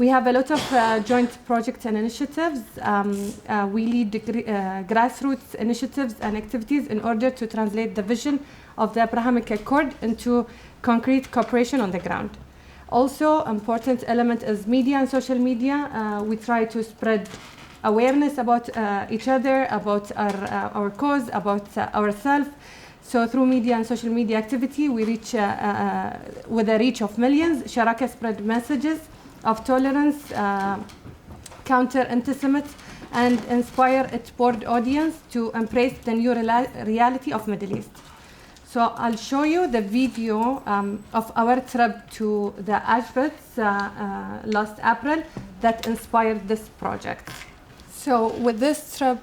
We have a lot of joint projects and initiatives. We lead grassroots initiatives and activities in order to translate the vision of the Abrahamic Accord into concrete cooperation on the ground. Also, important element is media and social media. We try to spread awareness about each other, about our cause, about ourselves. So through media and social media activity, we reach with a reach of millions. Sharaka spread messages of tolerance, counter anti-Semitism, and inspire its broad audience to embrace the new reality of Middle East. So I'll show you the video of our trip to the Auschwitz last April that inspired this project. So with this trip,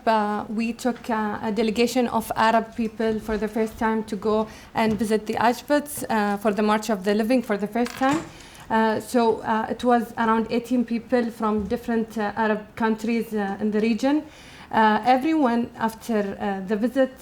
we took a delegation of Arab people for the first time to go and visit the Auschwitz for the March of the Living for the first time. So it was around 18 people from different Arab countries in the region. Everyone after the visit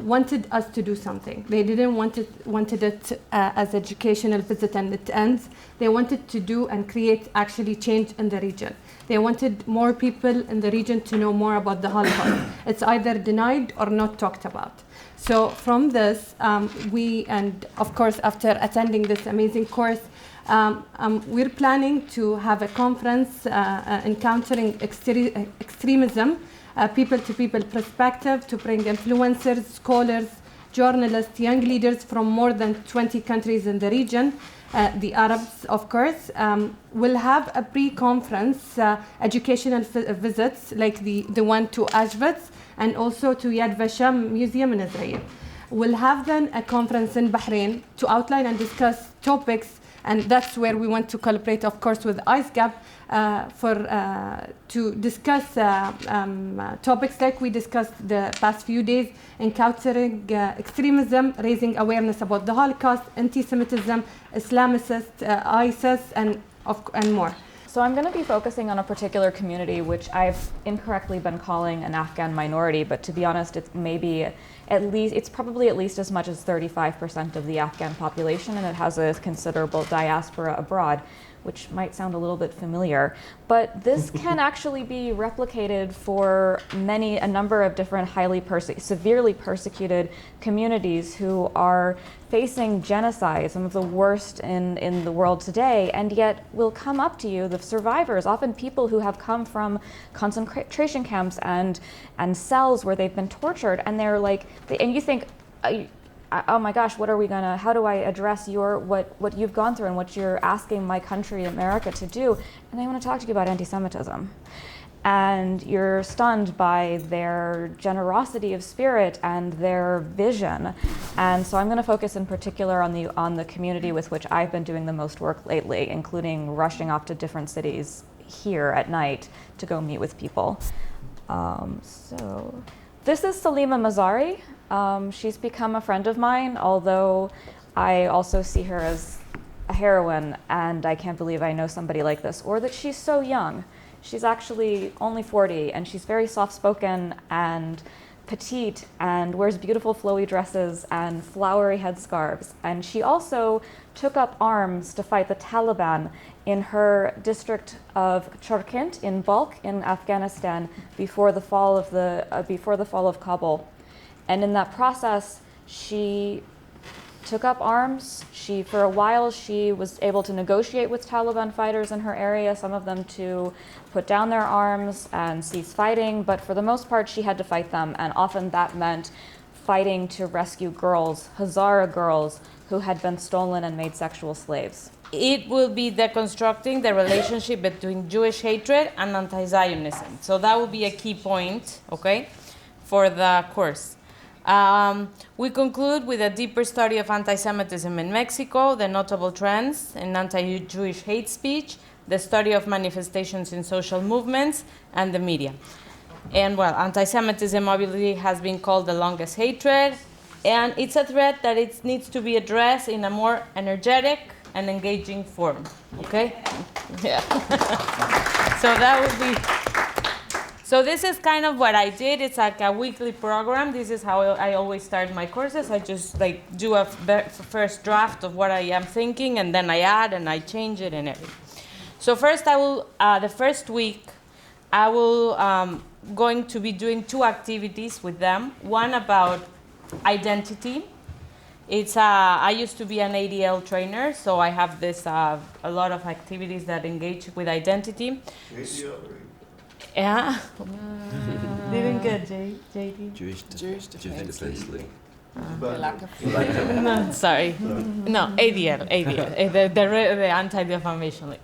wanted us to do something. They didn't wanted it as educational visit and it ends. They wanted to do and create actually change in the region. They wanted more people in the region to know more about the Holocaust. It's either denied or not talked about. So from this, we, and of course after attending this amazing course, we're planning to have a conference encountering extremism, people-to-people perspective, to bring influencers, scholars, journalists, young leaders from more than 20 countries in the region. The Arabs, of course, will have a pre-conference educational visits like the one to Auschwitz and also to Yad Vashem Museum in Israel. We'll have then a conference in Bahrain to outline and discuss topics, and that's where we want to collaborate, of course, with ISGAP to discuss topics like we discussed the past few days, encountering extremism, raising awareness about the Holocaust, anti-Semitism, Islamicist, ISIS, and more. So I'm going to be focusing on a particular community which I've incorrectly been calling an Afghan minority, but to be honest, it's probably at least as much as 35% of the Afghan population, and it has a considerable diaspora abroad, which might sound a little bit familiar. But this can actually be replicated for a number of different severely persecuted communities who are facing genocide, some of the worst in the world today, and yet will come up to you, the survivors, often people who have come from concentration camps and cells where they've been tortured, and they're like, and you think, oh my gosh, how do I address what you've gone through and what you're asking my country, America, to do? And they want to talk to you about anti-Semitism. And you're stunned by their generosity of spirit and their vision. And so I'm going to focus in particular on the community with which I've been doing the most work lately, including rushing off to different cities here at night to go meet with people. So this is Salima Mazari. She's become a friend of mine, although I also see her as a heroine, and I can't believe I know somebody like this, or that she's so young. She's actually only 40, and she's very soft-spoken and petite and wears beautiful flowy dresses and flowery headscarves. And she also took up arms to fight the Taliban in her district of Chorkint in Balkh in Afghanistan before the fall of Kabul. And in that process, she took up arms. For a while, she was able to negotiate with Taliban fighters in her area, some of them to put down their arms and cease fighting, but for the most part, she had to fight them, and often that meant fighting to rescue girls, Hazara girls, who had been stolen and made sexual slaves. It will be deconstructing the relationship between Jewish hatred and anti-Zionism. So that will be a key point, okay, for the course. We conclude with a deeper study of anti-Semitism in Mexico, the notable trends in anti-Jewish hate speech, the study of manifestations in social movements, and the media. And well, anti-Semitism obviously has been called the longest hatred, and it's a threat that it needs to be addressed in a more energetic and engaging form, okay? Yeah. So that would be... So this is kind of what I did. It's like a weekly program. This is how I always start my courses. I just do a first draft of what I am thinking, and then I add and I change it and everything. So first, I will the first week, I will going to be doing 2 activities with them. One about identity. It's I used to be an ADL trainer, so I have this a lot of activities that engage with identity. ADL, Yeah. Didn't get JD. Jewish Defense League. No, sorry. No, ADL, the Anti-Defamation League.